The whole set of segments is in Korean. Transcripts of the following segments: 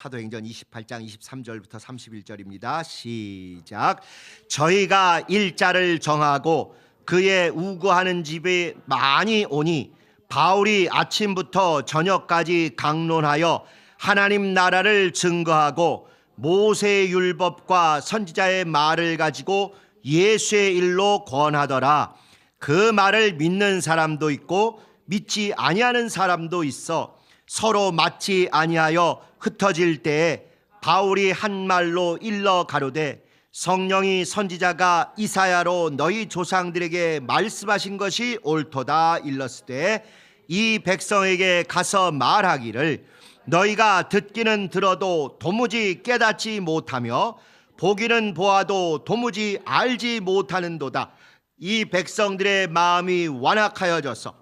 사도행전 28장 23절부터 31절입니다. 시작. 저희가 일자를 정하고 그의 우거하는 집에 많이 오니 바울이 아침부터 저녁까지 강론하여 하나님 나라를 증거하고 모세의 율법과 선지자의 말을 가지고 예수의 일로 권하더라. 그 말을 믿는 사람도 있고 믿지 아니하는 사람도 있어 서로 맞지 아니하여 흩어질 때에 바울이 한 말로 일러 가로되 성령이 선지자가 이사야로 너희 조상들에게 말씀하신 것이 옳도다 일렀으되 이 백성에게 가서 말하기를 너희가 듣기는 들어도 도무지 깨닫지 못하며 보기는 보아도 도무지 알지 못하는도다. 이 백성들의 마음이 완악하여져서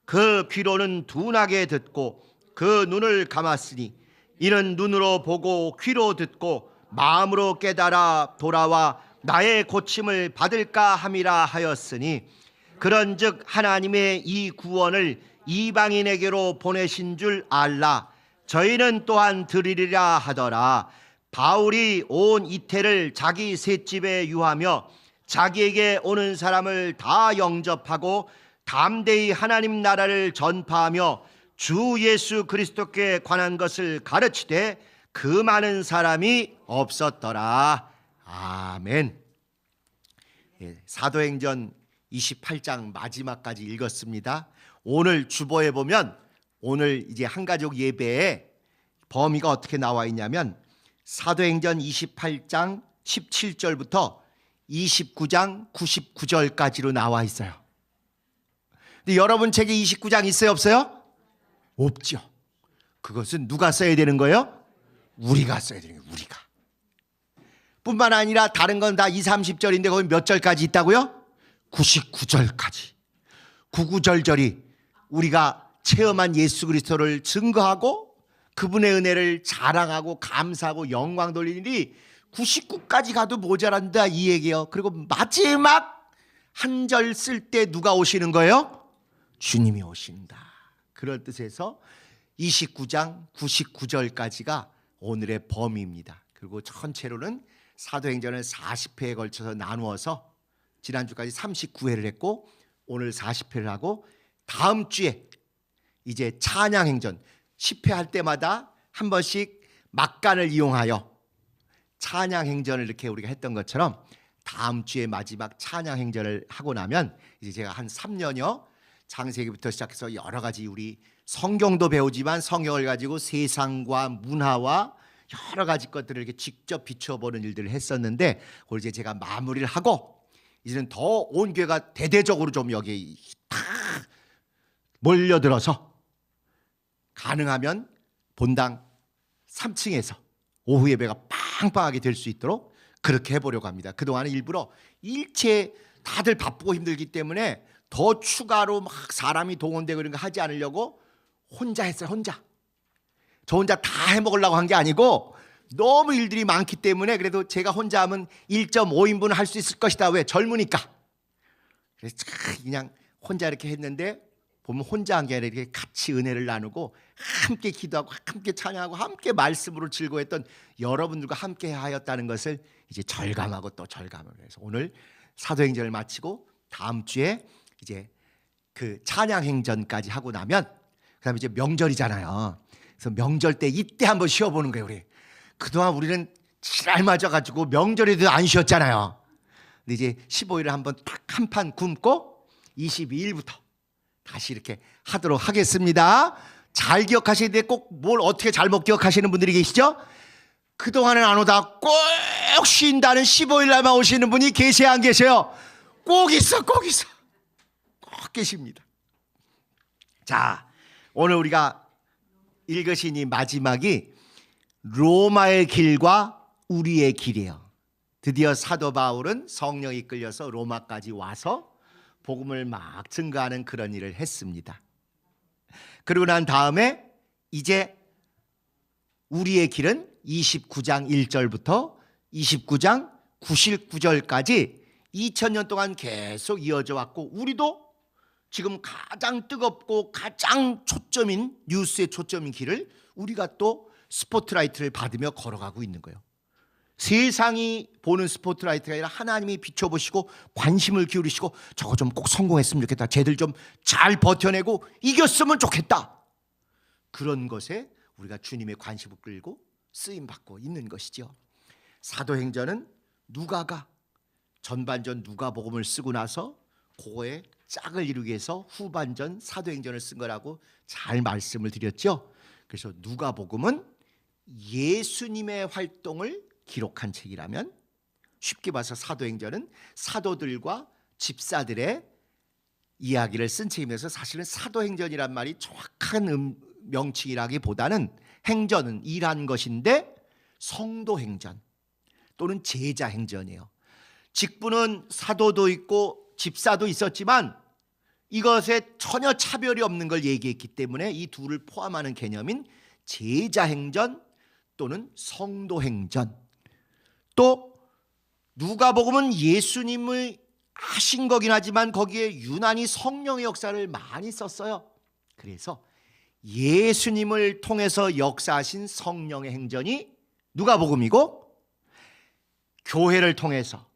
그 귀로는 둔하게 듣고 그 눈을 감았으니 이는 눈으로 보고 귀로 듣고 마음으로 깨달아 돌아와 나의 고침을 받을까 함이라 하였으니 그런즉 하나님의 이 구원을 이방인에게로 보내신 줄 알라. 저희는 또한 들으리라 하더라. 바울이 온 이태를 자기 셋집에 유하며 자기에게 오는 사람을 다 영접하고 담대히 하나님 나라를 전파하며 주 예수 그리스도께 관한 것을 가르치되 그 많은 사람이 없었더라. 아멘. 사도행전 28장 마지막까지 읽었습니다. 오늘 주보에 보면 오늘 이제 한가족 예배에 범위가 어떻게 나와 있냐면 사도행전 28장 17절부터 29장 99절까지로 나와 있어요. 근데 여러분 책에 29장 있어요, 없어요? 없죠. 그것은 누가 써야 되는 거예요? 우리가 써야 되는 거예요. 우리가. 뿐만 아니라 다른 건 다 2, 30절인데 거기 몇 절까지 있다고요? 99절까지. 99절절이 우리가 체험한 예수 그리스도를 증거하고 그분의 은혜를 자랑하고 감사하고 영광 돌리는 일이 99까지 가도 모자란다 이 얘기예요. 그리고 마지막 한 절 쓸 때 누가 오시는 거예요? 주님이 오신다. 그런 뜻에서 29장 99절까지가 오늘의 범위입니다. 그리고 전체로는 사도행전을 40회에 걸쳐서 나누어서 지난주까지 39회를 했고 오늘 40회를 하고 다음 주에 이제 찬양행전 10회 할 때마다 한 번씩 막간을 이용하여 찬양행전을 이렇게 우리가 했던 것처럼 다음 주에 마지막 찬양행전을 하고 나면 이제 제가 한 3년여 창세기부터 시작해서 여러 가지 우리 성경도 배우지만 성경을 가지고 세상과 문화와 여러 가지 것들을 이렇게 직접 비춰보는 일들을 했었는데 그걸 이제 제가 마무리를 하고 이제는 더 온 교회가 대대적으로 좀 여기 다 몰려들어서 가능하면 본당 3층에서 오후 예배가 빵빵하게 될 수 있도록 그렇게 해보려고 합니다. 그동안은 일부러 일체 다들 바쁘고 힘들기 때문에 더 추가로 막 사람이 동원되고 이런 거 하지 않으려고 혼자 했어요. 저 혼자 다 해먹으려고 한 게 아니고 너무 일들이 많기 때문에 그래도 제가 혼자 하면 1.5인분 할 수 있을 것이다. 왜? 젊으니까. 그래서 그냥 혼자 이렇게 했는데 보면 혼자 한 게 아니라 이렇게 같이 은혜를 나누고 함께 기도하고 함께 찬양하고 함께 말씀으로 즐거워했던 여러분들과 함께 하였다는 것을 이제 절감하고 또 절감을 해서 오늘 사도행전을 마치고 다음 주에 이제 그 찬양행전까지 하고 나면 그다음에 이제 명절이잖아요. 그래서 명절 때 이때 한번 쉬어보는 거예요. 우리 그동안 우리는 지랄 맞아가지고 명절에도 안 쉬었잖아요. 근데 이제 15일을 한번 딱 한 판 굶고 22일부터 다시 이렇게 하도록 하겠습니다. 잘 기억하셔야 돼. 꼭 뭘 어떻게 잘못 기억하시는 분들이 계시죠? 그동안은 안 오다 꼭 쉰다는 15일 날만 오시는 분이 계세요, 안 계세요? 꼭 있어. 꼭 계십니다. 자, 오늘 우리가 읽으신 이 마지막이 로마의 길과 우리의 길이에요. 드디어 사도 바울은 성령이 끌려서 로마까지 와서 복음을 막 증거하는 그런 일을 했습니다. 그러고 난 다음에 이제 우리의 길은 29장 1절부터 29장 99절까지 2000년 동안 계속 이어져 왔고 우리도 지금 가장 뜨겁고 가장 초점인 뉴스의 초점인 길을 우리가 또 스포트라이트를 받으며 걸어가고 있는 거예요. 세상이 보는 스포트라이트가 아니라 하나님이 비춰보시고 관심을 기울이시고 저거 좀 꼭 성공했으면 좋겠다. 쟤들 좀 잘 버텨내고 이겼으면 좋겠다. 그런 것에 우리가 주님의 관심을 끌고 쓰임받고 있는 것이죠. 사도행전은 누가가 전반전 누가복음을 쓰고 나서 그거에 짝을 이루기 위해서 후반전 사도행전을 쓴 거라고 잘 말씀을 드렸죠. 그래서 누가복음은 예수님의 활동을 기록한 책이라면, 쉽게 봐서 사도행전은 사도들과 집사들의 이야기를 쓴 책이면서, 사실은 사도행전이란 말이 정확한 명칭이라기보다는 행전은 일한 것인데 성도행전 또는 제자행전이에요. 직분은 사도도 있고 집사도 있었지만 이것에 전혀 차별이 없는 걸 얘기했기 때문에 이 둘을 포함하는 개념인 제자행전 또는 성도행전. 또 누가복음은 예수님을 하신 거긴 하지만 거기에 유난히 성령의 역사를 많이 썼어요. 그래서 예수님을 통해서 역사하신 성령의 행전이 누가복음이고, 교회를 통해서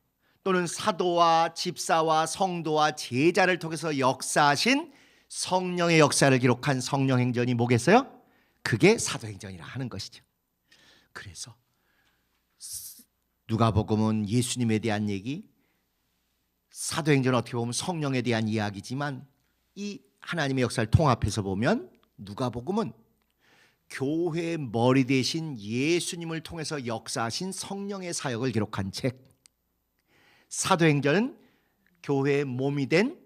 또는 사도와 집사와 성도와 제자를 통해서 역사하신 성령의 역사를 기록한 성령행전이 뭐겠어요? 그게 사도행전이라 하는 것이죠. 그래서 누가복음은 예수님에 대한 얘기, 사도행전은 어떻게 보면 성령에 대한 이야기지만, 이 하나님의 역사를 통합해서 보면 누가복음은 교회의 머리 대신 예수님을 통해서 역사하신 성령의 사역을 기록한 책, 사도행전은 교회의 몸이 된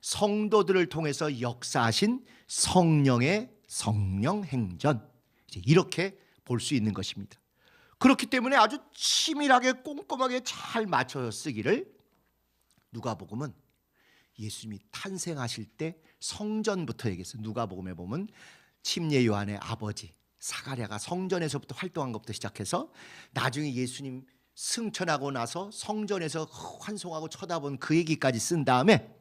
성도들을 통해서 역사하신 성령의 성령행전, 이렇게 볼 수 있는 것입니다. 그렇기 때문에 아주 치밀하게 꼼꼼하게 잘 맞춰서 쓰기를, 누가복음은 예수님이 탄생하실 때 성전부터 얘기했어요. 누가복음에 보면 침례 요한의 아버지 사가랴가 성전에서부터 활동한 것부터 시작해서 나중에 예수님 승천하고 나서 성전에서 환송하고 쳐다본 그 얘기까지 쓴 다음에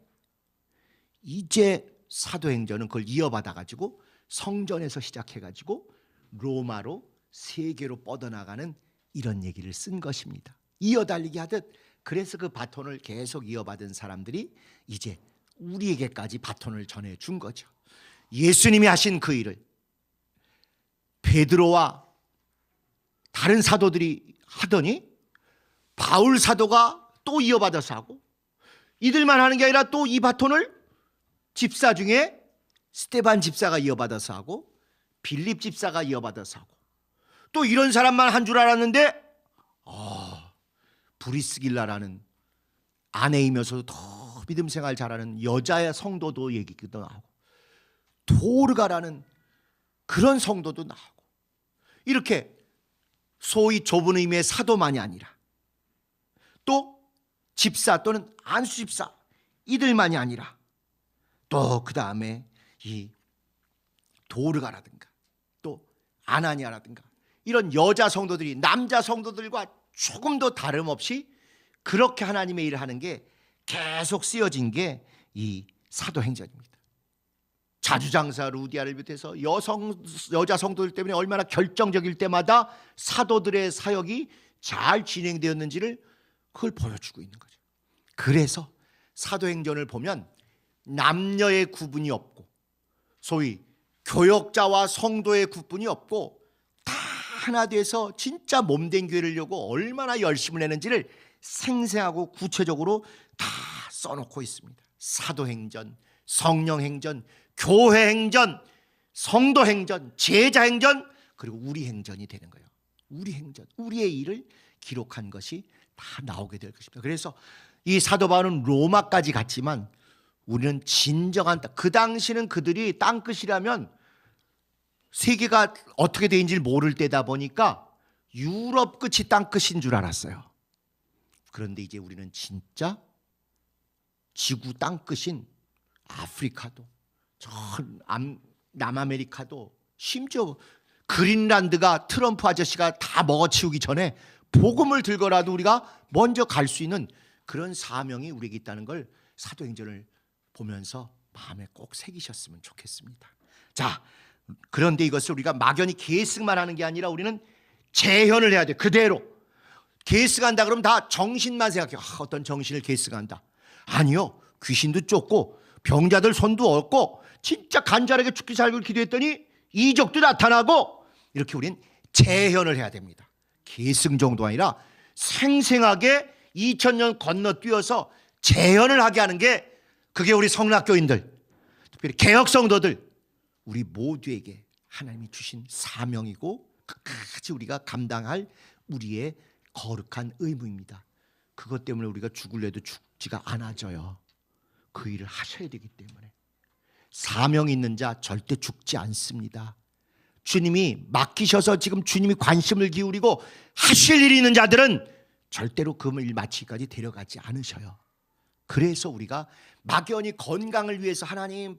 이제 사도행전은 그걸 이어받아 가지고 성전에서 시작해 가지고 로마로 세계로 뻗어나가는 이런 얘기를 쓴 것입니다. 이어달리기 하듯. 그래서 그 바톤을 계속 이어받은 사람들이 이제 우리에게까지 바톤을 전해준 거죠. 예수님이 하신 그 일을 베드로와 다른 사도들이 하더니 바울 사도가 또 이어받아서 하고, 이들만 하는 게 아니라 또 이 바톤을 집사 중에 스데반 집사가 이어받아서 하고, 빌립 집사가 이어받아서 하고, 또 이런 사람만 한 줄 알았는데 브리스길라라는 아내이면서도 더 믿음 생활 잘하는 여자의 성도도 얘기도 나오고, 도르가라는 그런 성도도 나오고, 이렇게 소위 좁은 의미의 사도만이 아니라 또 집사 또는 안수 집사 이들만이 아니라 또 그 다음에 이 도르가라든가 또 아나니아라든가 이런 여자 성도들이 남자 성도들과 조금도 다름없이 그렇게 하나님의 일을 하는 게 계속 쓰여진 게 이 사도행전입니다. 자주장사 루디아를 비롯해서 여자 성도들 때문에 얼마나 결정적일 때마다 사도들의 사역이 잘 진행되었는지를 그걸 보여주고 있는 거죠. 그래서 사도행전을 보면 남녀의 구분이 없고, 소위 교역자와 성도의 구분이 없고, 다 하나 돼서 진짜 몸된 교회를 이루고 얼마나 열심을 내는지를 생생하고 구체적으로 다 써놓고 있습니다. 사도행전, 성령행전, 교회행전, 성도행전, 제자행전, 그리고 우리 행전이 되는 거예요. 우리 행전, 우리의 일을 기록한 것이 다 나오게 될 것입니다. 그래서 이 사도 바울은 로마까지 갔지만 우리는 진정한 그 당시는 그들이 땅끝이라면 세계가 어떻게 되는지 모를 때다 보니까 유럽 끝이 땅끝인 줄 알았어요. 그런데 이제 우리는 진짜 지구 땅끝인 아프리카도, 남아메리카도, 심지어 그린란드가 트럼프 아저씨가 다 먹어치우기 전에 복음을 들고라도 우리가 먼저 갈 수 있는 그런 사명이 우리에게 있다는 걸 사도행전을 보면서 마음에 꼭 새기셨으면 좋겠습니다. 자, 그런데 이것을 우리가 막연히 계승만 하는 게 아니라 우리는 재현을 해야 돼. 그대로 계승한다 그러면 다 정신만 생각해. 어떤 정신을 계승한다. 아니요, 귀신도 쫓고 병자들 손도 얻고 진짜 간절하게 죽기 살기를 기도했더니 이적도 나타나고, 이렇게 우린 재현을 해야 됩니다. 계승 정도가 아니라 생생하게 2000년 건너뛰어서 재현을 하게 하는 게, 그게 우리 성락교인들, 특별히 개혁성도들, 우리 모두에게 하나님이 주신 사명이고 끝까지 우리가 감당할 우리의 거룩한 의무입니다. 그것 때문에 우리가 죽을래도 죽지가 않아져요. 그 일을 하셔야 되기 때문에. 사명 있는 자 절대 죽지 않습니다. 주님이 맡기셔서 지금 주님이 관심을 기울이고 하실 일이 있는 자들은 절대로 그 일 마치기까지 데려가지 않으셔요. 그래서 우리가 막연히 건강을 위해서 하나님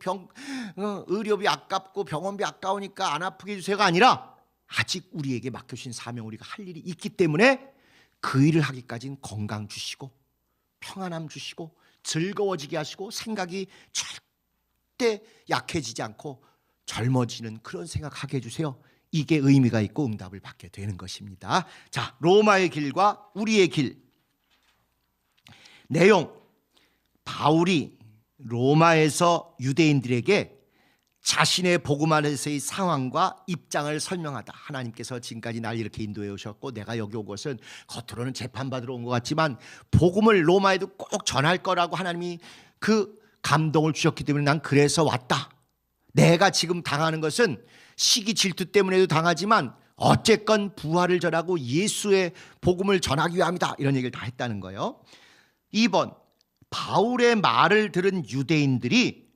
의료비 아깝고 병원비 아까우니까 안 아프게 해주세요가 아니라, 아직 우리에게 맡겨주신 사명, 우리가 할 일이 있기 때문에 그 일을 하기까지는 건강 주시고 평안함 주시고 즐거워지게 하시고 생각이 절대 약해지지 않고 젊어지는 그런 생각하게 해주세요. 이게 의미가 있고 응답을 받게 되는 것입니다. 자, 로마의 길과 우리의 길. 내용: 바울이 로마에서 유대인들에게 자신의 복음 안에서의 상황과 입장을 설명하다. 하나님께서 지금까지 날 이렇게 인도해 오셨고 내가 여기 온 것은 겉으로는 재판받으러 온 것 같지만 복음을 로마에도 꼭 전할 거라고 하나님이 그 감동을 주셨기 때문에 난 그래서 왔다. 내가 지금 당하는 것은 시기 질투 때문에도 당하지만 어쨌건 부활을 전하고 예수의 복음을 전하기 위함이다. 이런 얘기를 다 했다는 거예요. 2번, 바울의 말을 들은 유대인들이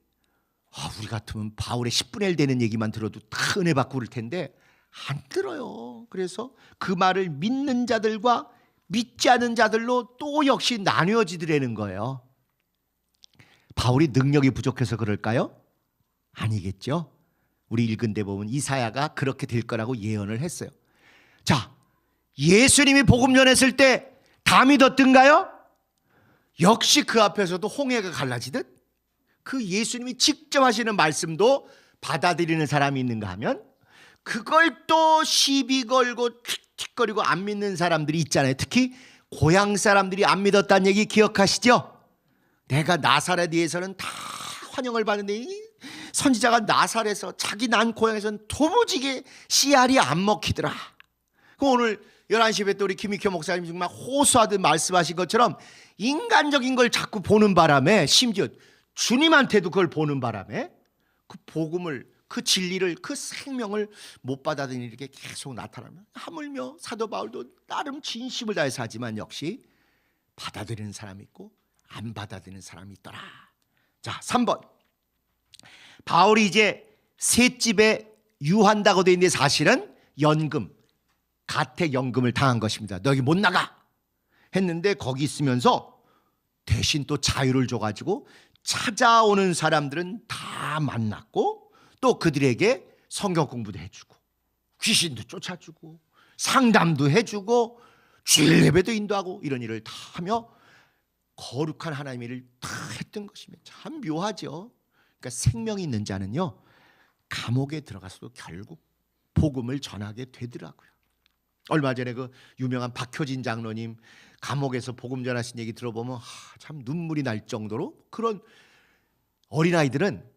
우리 같으면 바울의 10분의 1 되는 얘기만 들어도 다 은혜 받고 그럴 텐데 안 들어요. 그래서 그 말을 믿는 자들과 믿지 않는 자들로 또 역시 나뉘어지더라는 거예요. 바울이 능력이 부족해서 그럴까요? 아니겠죠. 우리 읽은 데 보면 이사야가 그렇게 될 거라고 예언을 했어요. 자, 예수님이 복음 전했을 때 다 믿었던가요? 역시 그 앞에서도 홍해가 갈라지듯 그 예수님이 직접 하시는 말씀도 받아들이는 사람이 있는가 하면 그걸 또 시비 걸고 틱틱거리고 안 믿는 사람들이 있잖아요. 특히 고향 사람들이 안 믿었다는 얘기 기억하시죠? 내가 나사렛에서는 다 환영을 받는데 이 선지자가 나사렛에서 자기 난 고향에서는 도무지게 씨알이 안 먹히더라. 오늘 11시 에 또 우리 김익효 목사님 정말 호소하듯 말씀하신 것처럼 인간적인 걸 자꾸 보는 바람에, 심지어 주님한테도 그걸 보는 바람에 그 복음을, 그 진리를, 그 생명을 못 받아들이는 일이 계속 나타나면, 하물며 사도 바울도 나름 진심을 다해서 하지만 역시 받아들이는 사람이 있고 안 받아들이는 사람이 있더라. 자, 3번, 바울이 이제 셋집에 유한다고 되어 있는데 사실은 연금, 가택연금을 당한 것입니다. 너 여기 못 나가 했는데 거기 있으면서 대신 또 자유를 줘가지고 찾아오는 사람들은 다 만났고 또 그들에게 성경 공부도 해주고 귀신도 쫓아주고 상담도 해주고 주일 예배도 인도하고 이런 일을 다 하며 거룩한 하나님의 일을 다 했던 것입니다. 참 묘하죠. 그러니까 생명이 있는 자는요, 감옥에 들어가서도 결국 복음을 전하게 되더라고요. 얼마 전에 그 유명한 박효진 장로님 감옥에서 복음 전하신 얘기 들어보면 참 눈물이 날 정도로, 그런 어린아이들은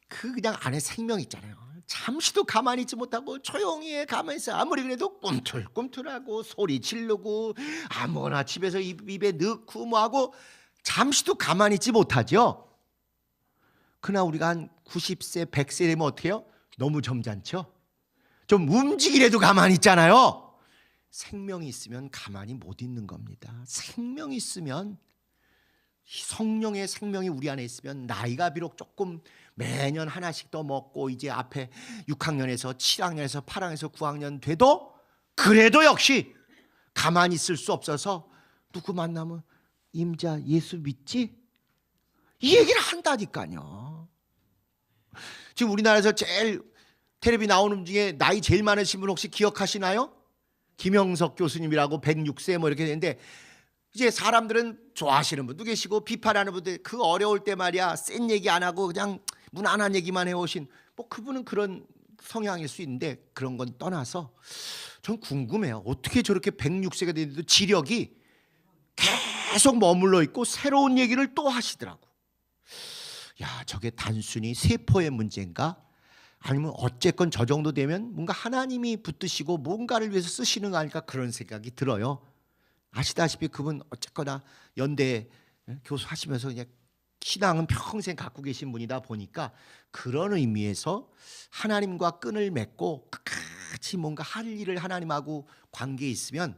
그냥 안에 생명 있잖아요. 잠시도 가만히 있지 못하고 조용히 가만히 있어. 아무리 그래도 꿈틀꿈틀하고 소리 지르고 아무거나 집에서 입에 넣고 뭐하고 잠시도 가만히 있지 못하죠. 그러나 우리가 한 90세 100세 되면 어떻게 해요? 너무 점잖죠. 좀 움직이래도 가만히 있잖아요. 생명이 있으면 가만히 못 있는 겁니다. 생명이 있으면, 성령의 생명이 우리 안에 있으면 나이가 비록 조금 매년 하나씩 더 먹고 이제 앞에 6학년에서 7학년에서 8학년에서 9학년 돼도 그래도 역시 가만히 있을 수 없어서 누구 만나면 임자 예수 믿지? 이 얘기를 한다니까요. 지금 우리나라에서 제일 텔레비 나오는 중에 나이 제일 많으신 분 혹시 기억하시나요? 김영석 교수님이라고 106세 뭐 이렇게 되는데, 이제 사람들은 좋아하시는 분도 계시고 비판하는 분들, 그 어려울 때 말이야 센 얘기 안 하고 그냥 무난한 얘기만 해오신 뭐 그분은 그런 성향일 수 있는데 그런 건 떠나서 전 궁금해요. 어떻게 저렇게 106세가 됐는데도 지력이 계속 머물러 있고 새로운 얘기를 또 하시더라고. 야, 저게 단순히 세포의 문제인가? 아니면 어쨌건 저 정도 되면 뭔가 하나님이 붙드시고 뭔가를 위해서 쓰시는 거 아닐까 그런 생각이 들어요. 아시다시피 그분 어쨌거나 연대 교수하시면서 그냥 신앙은 평생 갖고 계신 분이다 보니까 그런 의미에서 하나님과 끈을 맺고 끝까지 뭔가 할 일을 하나님하고 관계에 있으면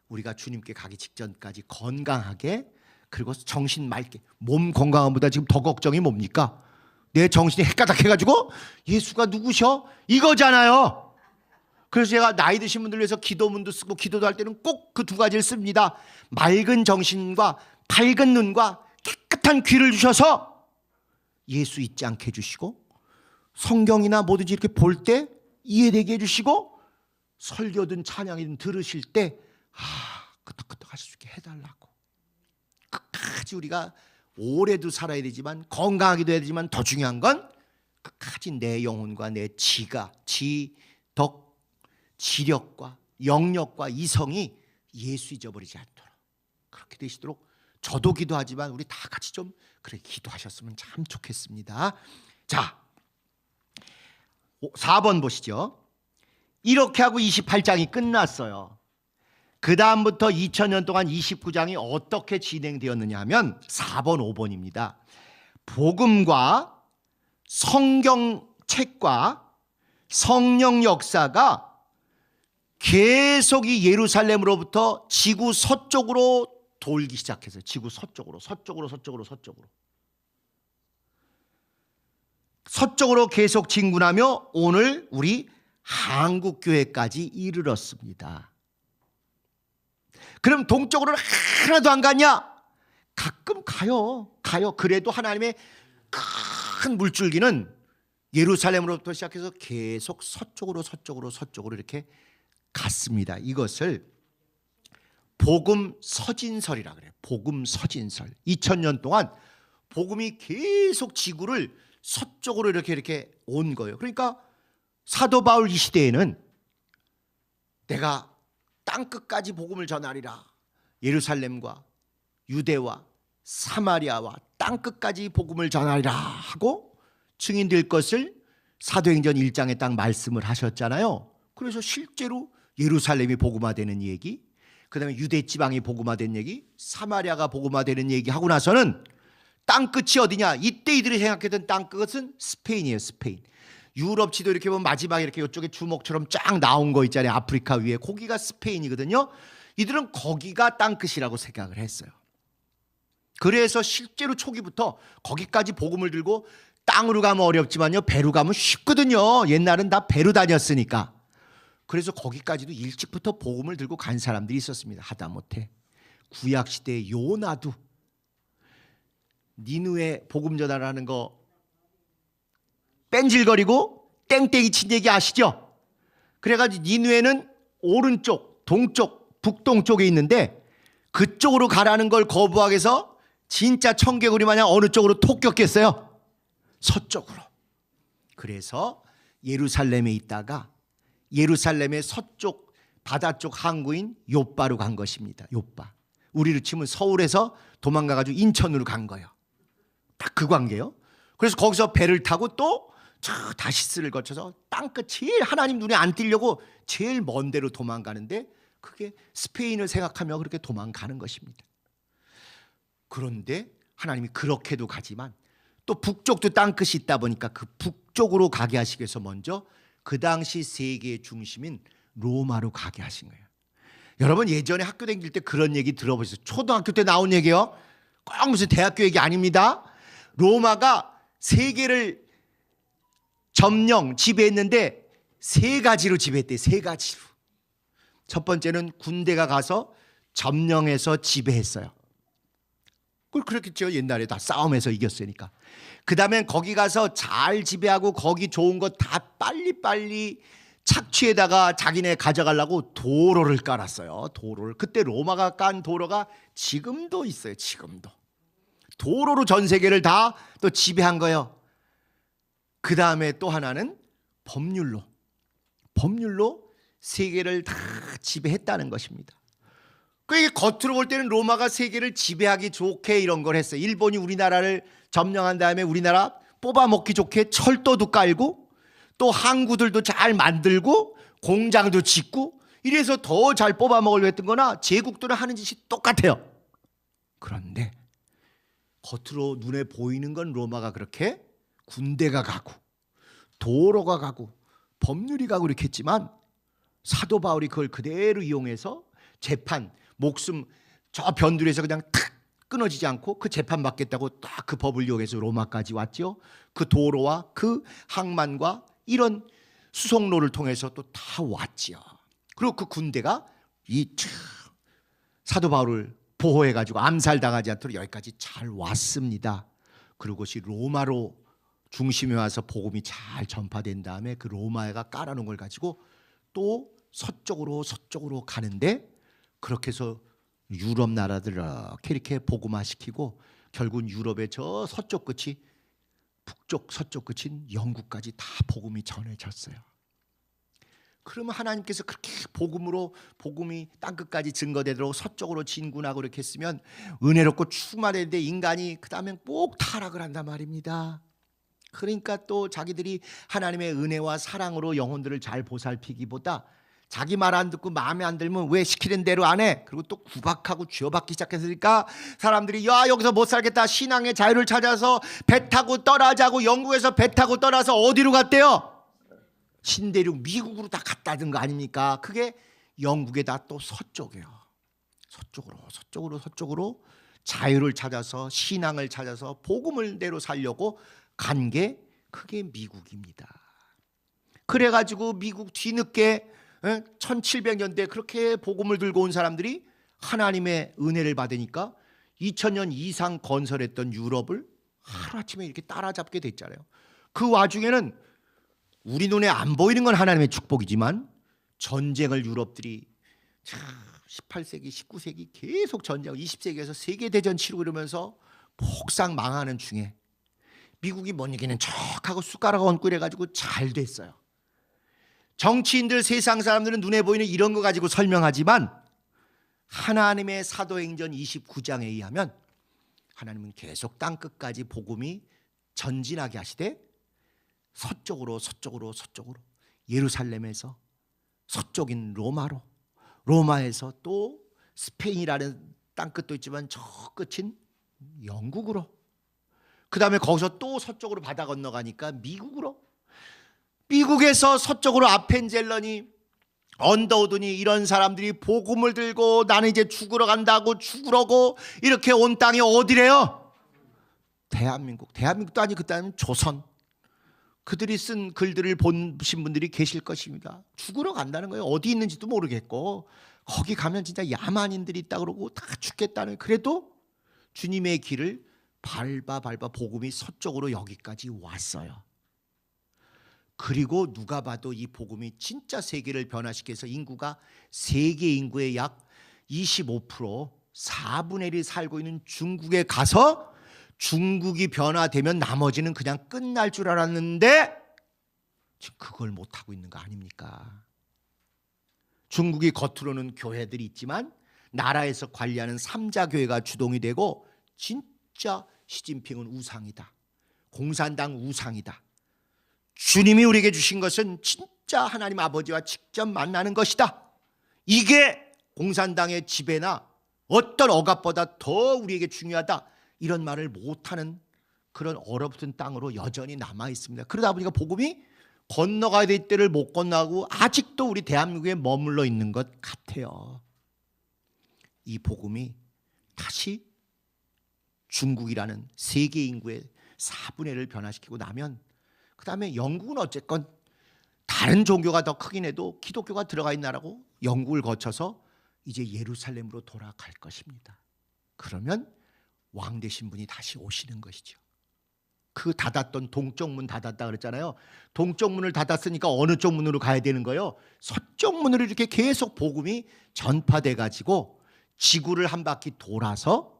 우리가 주님께 가기 직전까지 건강하게 그리고 정신 맑게 몸 건강함보다 지금 더 걱정이 뭡니까? 내 정신이 헷가닥해가지고 예수가 누구셔? 이거잖아요. 그래서 제가 나이 드신 분들 위해서 기도문도 쓰고 기도도 할 때는 꼭 그 두 가지를 씁니다. 맑은 정신과 밝은 눈과 깨끗한 귀를 주셔서 예수 잊지 않게 해주시고 성경이나 뭐든지 이렇게 볼 때 이해되게 해주시고 설교든 찬양이든 들으실 때 끄떡끄떡 할 수 있게 해달라고. 끝까지 우리가 오래도 살아야 되지만 건강하기도 해야 되지만 더 중요한 건 끝까지 내 영혼과 내 지가 지덕 지력과 영력과 이성이 예수 잊어버리지 않도록 그렇게 되시도록 저도 기도하지만 우리 다 같이 좀 그래 기도하셨으면 참 좋겠습니다. 자, 4번 보시죠. 이렇게 하고 28장이 끝났어요. 그 다음부터 2000년 동안 29장이 어떻게 진행되었느냐 하면 4번, 5번입니다. 복음과 성경책과 성령 역사가 계속 이 예루살렘으로부터 지구 서쪽으로 돌기 시작했어요. 지구 서쪽으로 서쪽으로 계속 진군하며 오늘 우리 한국교회까지 이르렀습니다. 그럼 동쪽으로는 하나도 안 갔냐? 가끔 가요. 그래도 하나님의 큰 물줄기는 예루살렘으로부터 시작해서 계속 서쪽으로 이렇게 갔습니다. 이것을 복음 서진설이라 그래요. 복음 서진설. 2000년 동안 복음이 계속 지구를 서쪽으로 이렇게 온 거예요. 그러니까 사도 바울 이 시대에는 내가 땅끝까지 복음을 전하리라. 예루살렘과 유대와 사마리아와 땅끝까지 복음을 전하리라 하고 증인될 것을 사도행전 1장에 딱 말씀을 하셨잖아요. 그래서 실제로 예루살렘이 복음화되는 얘기, 그 다음에 유대 지방이 복음화된 얘기, 사마리아가 복음화되는 얘기 하고 나서는 땅끝이 어디냐? 이때 이들이 생각했던 땅끝은 스페인이에요. 스페인. 유럽 지도 이렇게 보면 마지막에 이렇게 이쪽에 주먹처럼 쫙 나온 거 있잖아요. 아프리카 위에. 거기가 스페인이거든요. 이들은 거기가 땅끝이라고 생각을 했어요. 그래서 실제로 초기부터 거기까지 복음을 들고 땅으로 가면 어렵지만요. 배로 가면 쉽거든요. 옛날은 다 배로 다녔으니까. 그래서 거기까지도 일찍부터 복음을 들고 간 사람들이 있었습니다. 하다못해 구약시대의 요나도 니느웨 복음 전하라는 거 뺀질거리고 땡땡이 친 얘기 아시죠? 그래가지고 니느웨는 오른쪽, 동쪽, 북동쪽에 있는데 그쪽으로 가라는 걸 거부하게 해서 진짜 청개구리 마냥 어느 쪽으로 톡 꼈겠어요? 서쪽으로. 그래서 예루살렘에 있다가 예루살렘의 서쪽 바다 쪽 항구인 요바로 간 것입니다. 요바. 우리로 치면 서울에서 도망가가지고 인천으로 간 거예요. 딱 그 관계요. 그래서 거기서 배를 타고 또 저 다시스를 거쳐서 땅끝 제일 하나님 눈에 안 띄려고 제일 먼 데로 도망가는데 그게 스페인을 생각하며 그렇게 도망가는 것입니다. 그런데 하나님이 그렇게도 가지만 또 북쪽도 땅끝이 있다 보니까 그 북쪽으로 가게 하시기 위해서 먼저 그 당시 세계의 중심인 로마로 가게 하신 거예요. 여러분 예전에 학교 다닐 때 그런 얘기 들어보셨어요? 초등학교 때 나온 얘기요. 꼭 무슨 대학교 얘기 아닙니다. 로마가 세계를 점령, 지배했는데 세 가지로 지배했대요. 세 가지로. 첫 번째는 군대가 가서 점령해서 지배했어요. 그걸 그렇겠죠. 옛날에 다 싸움해서 이겼으니까. 그 다음엔 거기 가서 잘 지배하고 거기 좋은 거 다 빨리빨리 착취에다가 자기네 가져가려고 도로를 깔았어요. 도로를. 그때 로마가 깐 도로가 지금도 있어요. 지금도. 도로로 전 세계를 다 또 지배한 거예요. 그 다음에 또 하나는 법률로 세계를 다 지배했다는 것입니다. 그러니까 겉으로 볼 때는 로마가 세계를 지배하기 좋게 이런 걸 했어요. 일본이 우리나라를 점령한 다음에 우리나라 뽑아먹기 좋게 철도도 깔고 또 항구들도 잘 만들고 공장도 짓고 이래서 더 잘 뽑아먹으려고 했던 거나 제국들은 하는 짓이 똑같아요. 그런데 겉으로 눈에 보이는 건 로마가 그렇게 군대가 가고 도로가 가고 법률이 가고 이렇게 했지만 사도 바울이 그걸 그대로 이용해서 재판 목숨 저 변두리에서 그냥 탁 끊어지지 않고 그 재판 받겠다고 딱 그 법을 이용해서 로마까지 왔죠. 그 도로와 그 항만과 이런 수송로를 통해서 또 다 왔지요. 그리고 그 군대가 이 사도 바울을 보호해가지고 암살당하지 않도록 여기까지 잘 왔습니다. 그리고 그것이 로마로 중심에 와서 복음이 잘 전파된 다음에 그 로마가 깔아놓은 걸 가지고 또 서쪽으로 가는데 그렇게 해서 유럽 나라들 이렇게 복음화시키고 결국은 유럽의 저 서쪽 끝이 북쪽 서쪽 끝인 영국까지 다 복음이 전해졌어요. 그러면 하나님께서 그렇게 복음이 땅끝까지 증거되도록 서쪽으로 진군하고 이렇게 했으면 은혜롭고 충만했는데 인간이 그 다음에 꼭 타락을 한단 말입니다. 그러니까 또 자기들이 하나님의 은혜와 사랑으로 영혼들을 잘 보살피기보다 자기 말 안 듣고 마음에 안 들면 왜 시키는 대로 안 해? 그리고 또 구박하고 쥐어받기 시작했으니까 사람들이 야 여기서 못 살겠다 신앙의 자유를 찾아서 배 타고 떠나자고 영국에서 배 타고 떠나서 어디로 갔대요? 신대륙 미국으로 다 갔다는 거 아닙니까? 그게 영국에다 또 서쪽이에요. 서쪽으로 자유를 찾아서 신앙을 찾아서 복음을 대로 살려고 간 게 그게 미국입니다. 그래가지고 미국 뒤늦게 1700년대 그렇게 복음을 들고 온 사람들이 하나님의 은혜를 받으니까 2000년 이상 건설했던 유럽을 하루아침에 이렇게 따라잡게 됐잖아요. 그 와중에는 우리 눈에 안 보이는 건 하나님의 축복이지만 전쟁을 유럽들이 18세기, 19세기 계속 전쟁, 20세기에서 세계대전 치르고 이러면서 폭삭 망하는 중에 미국이 뭔 얘기는 척하고 숟가락 얹고 이래가지고 잘 됐어요. 정치인들 세상 사람들은 눈에 보이는 이런 거 가지고 설명하지만 하나님의 사도행전 29장에 의하면 하나님은 계속 땅끝까지 복음이 전진하게 하시되 서쪽으로 예루살렘에서 서쪽인 로마에서 또 스페인이라는 땅끝도 있지만 저 끝인 영국으로 그 다음에 거기서 또 서쪽으로 바다 건너가니까 미국에서 서쪽으로 아펜젤러니 언더우드니 이런 사람들이 복음을 들고 나는 이제 죽으러 간다고 죽으러고 이렇게 온 땅이 어디래요? 대한민국도 아니 그때는 조선. 그들이 쓴 글들을 보신 분들이 계실 것입니다. 죽으러 간다는 거예요. 어디 있는지도 모르겠고 거기 가면 진짜 야만인들이 있다 그러고 다 죽겠다는. 그래도 주님의 길을 밟아 복음이 서쪽으로 여기까지 왔어요. 그리고 누가 봐도 이 복음이 진짜 세계를 변화시켜서 인구가 세계 인구의 약 25% 4분의 1이 살고 있는 중국에 가서 중국이 변화되면 나머지는 그냥 끝날 줄 알았는데 지금 그걸 못하고 있는 거 아닙니까? 중국이 겉으로는 교회들이 있지만 나라에서 관리하는 3자 교회가 주동이 되고 진짜 시진핑은 우상이다. 공산당 우상이다. 주님이 우리에게 주신 것은 진짜 하나님 아버지와 직접 만나는 것이다. 이게 공산당의 지배나 어떤 억압보다 더 우리에게 중요하다. 이런 말을 못하는 그런 얼어붙은 땅으로 여전히 남아 있습니다. 그러다 보니까 복음이 건너가야 될 때를 못 건너고 아직도 우리 대한민국에 머물러 있는 것 같아요. 이 복음이 다시 중국이라는 세계 인구의 4분의 1을 변화시키고 나면 그 다음에 영국은 어쨌건 다른 종교가 더 크긴 해도 기독교가 들어가 있는 나라고 영국을 거쳐서 이제 예루살렘으로 돌아갈 것입니다. 그러면 왕 되신 분이 다시 오시는 것이죠. 그 닫았던 동쪽 문 닫았다 그랬잖아요. 동쪽 문을 닫았으니까 어느 쪽 문으로 가야 되는 거예요? 서쪽 문으로 이렇게 계속 복음이 전파돼 가지고 지구를 한 바퀴 돌아서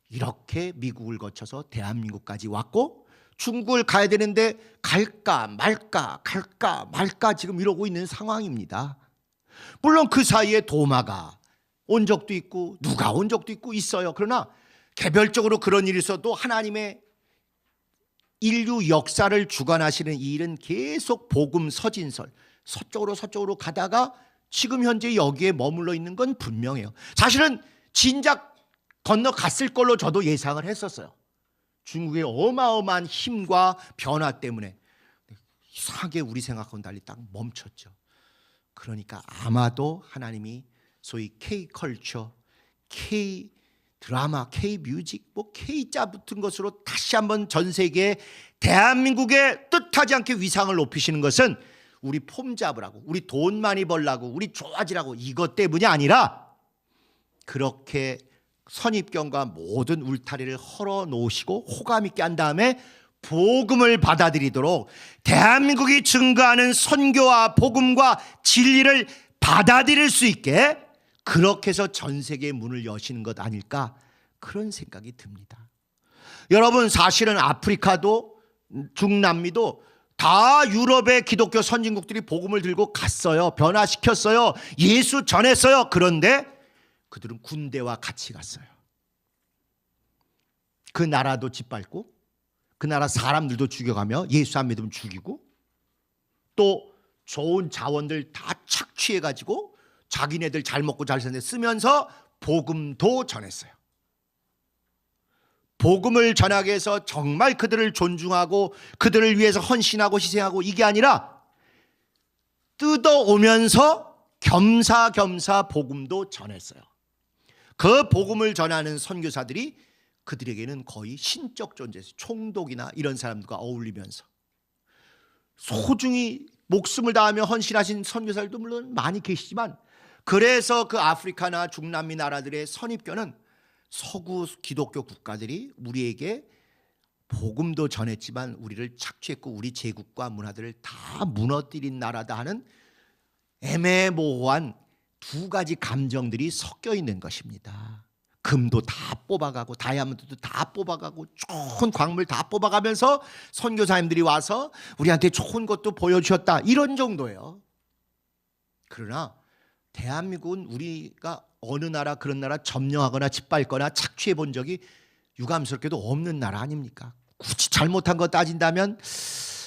이렇게 미국을 거쳐서 대한민국까지 왔고 중국을 가야 되는데 갈까 말까 지금 이러고 있는 상황입니다. 물론 그 사이에 도마가 온 적도 있고 누가 온 적도 있어요. 그러나 개별적으로 그런 일이 있어도 하나님의 인류 역사를 주관하시는 이 일은 계속 복음 서진설 서쪽으로 가다가 지금 현재 여기에 머물러 있는 건 분명해요. 사실은 진작 건너갔을 걸로 저도 예상을 했었어요. 중국의 어마어마한 힘과 변화 때문에 이상하게 우리 생각하고는 달리 딱 멈췄죠. 그러니까 아마도 하나님이 소위 K컬처, K드라마, K뮤직, K자 붙은 것으로 다시 한번 전 세계에 대한민국의 뜻하지 않게 위상을 높이시는 것은 우리 폼 잡으라고, 우리 돈 많이 벌라고, 우리 좋아지라고 이것 때문이 아니라 그렇게 선입견과 모든 울타리를 헐어 놓으시고 호감 있게 한 다음에 복음을 받아들이도록 대한민국이 증거하는 선교와 복음과 진리를 받아들일 수 있게 그렇게 해서 전 세계의 문을 여시는 것 아닐까 그런 생각이 듭니다. 여러분 사실은 아프리카도 중남미도 다 유럽의 기독교 선진국들이 복음을 들고 갔어요. 변화시켰어요. 예수 전했어요. 그런데 그들은 군대와 같이 갔어요. 그 나라도 짓밟고 그 나라 사람들도 죽여가며 예수 안 믿으면 죽이고 또 좋은 자원들 다 착취해가지고 자기네들 잘 먹고 잘 사는데 쓰면서 복음도 전했어요. 복음을 전하기 위해서 정말 그들을 존중하고 그들을 위해서 헌신하고 희생하고 이게 아니라 뜯어오면서 겸사겸사 복음도 전했어요. 그 복음을 전하는 선교사들이 그들에게는 거의 신적 존재였어요. 총독이나 이런 사람들과 어울리면서 소중히 목숨을 다하며 헌신하신 선교사들도 물론 많이 계시지만 그래서 그 아프리카나 중남미 나라들의 선입견은 서구 기독교 국가들이 우리에게 복음도 전했지만 우리를 착취했고 우리 제국과 문화들을 다 무너뜨린 나라다 하는 애매모호한 두 가지 감정들이 섞여 있는 것입니다. 금도 다 뽑아가고 다이아몬드도 다 뽑아가고 좋은 광물 다 뽑아가면서 선교사님들이 와서 우리한테 좋은 것도 보여주셨다 이런 정도예요. 그러나 대한민국은 우리가 어느 나라 그런 나라 점령하거나 짓밟거나 착취해 본 적이 유감스럽게도 없는 나라 아닙니까? 굳이 잘못한 거 따진다면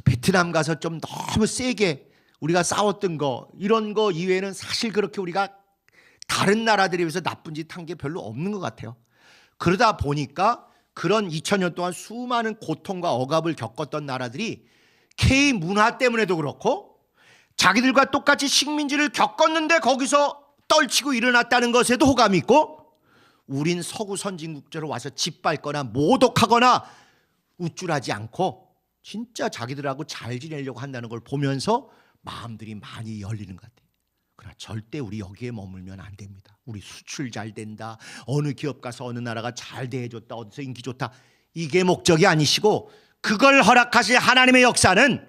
베트남 가서 좀 너무 세게 우리가 싸웠던 거 이런 거 이외에는 사실 그렇게 우리가 다른 나라들에 비해서 나쁜 짓 한 게 별로 없는 것 같아요. 그러다 보니까 그런 2000년 동안 수많은 고통과 억압을 겪었던 나라들이 K 문화 때문에도 그렇고 자기들과 똑같이 식민지를 겪었는데 거기서 떨치고 일어났다는 것에도 호감이 있고 우린 서구 선진국제로 와서 짓밟거나 모독하거나 우쭐하지 않고 진짜 자기들하고 잘 지내려고 한다는 걸 보면서 마음들이 많이 열리는 것 같아요. 그러나 절대 우리 여기에 머물면 안 됩니다. 우리 수출 잘 된다, 어느 기업 가서 어느 나라가 잘 대해줬다, 어디서 인기 좋다 이게 목적이 아니시고 그걸 허락하실 하나님의 역사는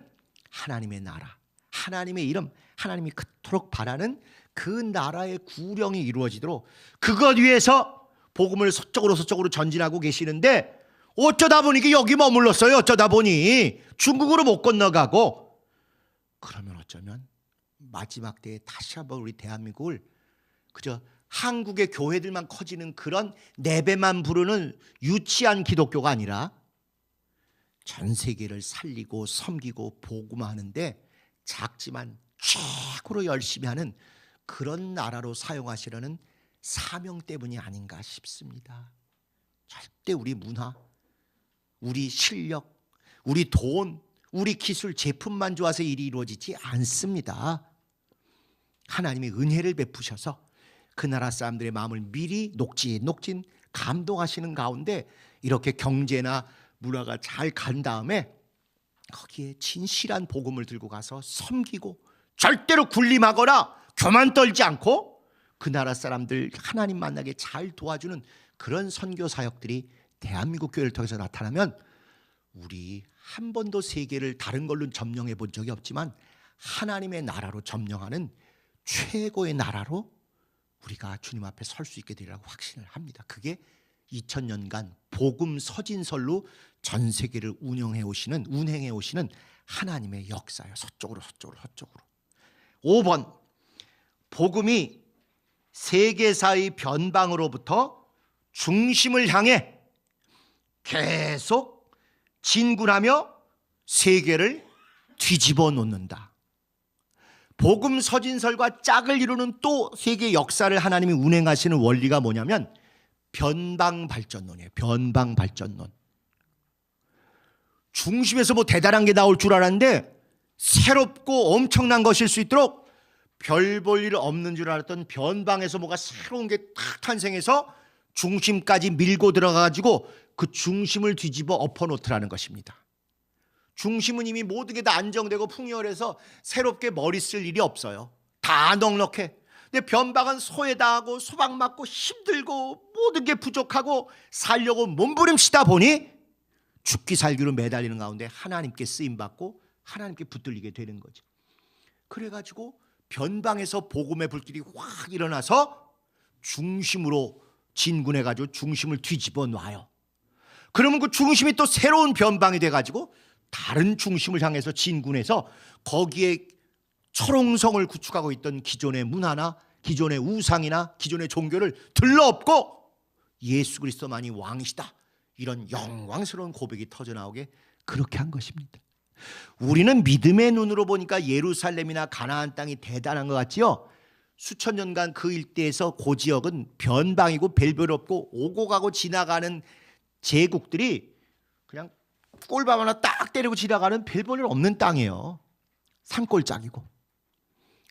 하나님의 나라, 하나님의 이름, 하나님이 그토록 바라는 그 나라의 구령이 이루어지도록 그것 위해서 복음을 서쪽으로 전진하고 계시는데 어쩌다 보니 여기 머물렀어요. 어쩌다 보니 중국으로 못 건너가고 그러면 어쩌면 마지막 때에 다시 한번 우리 대한민국을 그저 한국의 교회들만 커지는 그런 내배만 부르는 유치한 기독교가 아니라 전 세계를 살리고 섬기고 복음하는데 작지만 최고로 열심히 하는 그런 나라로 사용하시려는 사명 때문이 아닌가 싶습니다. 절대 우리 문화, 우리 실력, 우리 돈, 우리 기술, 제품만 좋아서 일이 이루어지지 않습니다. 하나님이 은혜를 베푸셔서 그 나라 사람들의 마음을 미리 녹진 감동하시는 가운데 이렇게 경제나 문화가 잘 간 다음에 거기에 진실한 복음을 들고 가서 섬기고 절대로 군림하거나 교만 떨지 않고 그 나라 사람들 하나님 만나게 잘 도와주는 그런 선교 사역들이 대한민국 교회를 통해서 나타나면 우리 한 번도 세계를 다른 걸로 점령해 본 적이 없지만 하나님의 나라로 점령하는 최고의 나라로 우리가 주님 앞에 설 수 있게 되리라고 확신을 합니다. 그게 2000년간 복음 서진설로 전 세계를 운행해 오시는 하나님의 역사예요. 서쪽으로. 5번, 복음이 세계사의 변방으로부터 중심을 향해 계속 진군하며 세계를 뒤집어 놓는다. 복음 서진설과 짝을 이루는 또 세계 역사를 하나님이 운행하시는 원리가 뭐냐면 변방발전론이에요. 변방발전론. 중심에서 뭐 대단한 게 나올 줄 알았는데 새롭고 엄청난 것일 수 있도록 별 볼 일 없는 줄 알았던 변방에서 뭐가 새로운 게 탁 탄생해서 중심까지 밀고 들어가가지고 그 중심을 뒤집어 엎어놓더라는 것입니다. 중심은 이미 모든 게 다 안정되고 풍요해서 새롭게 머리 쓸 일이 없어요. 다 넉넉해. 근데 변방은 소외당하고 소박맞고 힘들고 모든 게 부족하고 살려고 몸부림치다 보니 죽기 살기로 매달리는 가운데 하나님께 쓰임받고 하나님께 붙들리게 되는 거죠. 그래가지고 변방에서 복음의 불길이 확 일어나서 중심으로 진군해가지고 중심을 뒤집어 놔요. 그러면 그 중심이 또 새로운 변방이 돼가지고 다른 중심을 향해서 진군해서 거기에 철옹성을 구축하고 있던 기존의 문화나 기존의 우상이나 기존의 종교를 들러엎고 예수 그리스도만이 왕이시다, 이런 영광스러운 고백이 터져나오게 그렇게 한 것입니다. 우리는 믿음의 눈으로 보니까 예루살렘이나 가나안 땅이 대단한 것 같지요. 수천 년간 그 일대에서 그 지역은 변방이고 별별 없고 오고 가고 지나가는 제국들이 그냥 꼴밥 하나 딱 때리고 지나가는 별볼 일 없는 땅이에요. 산골짜기고.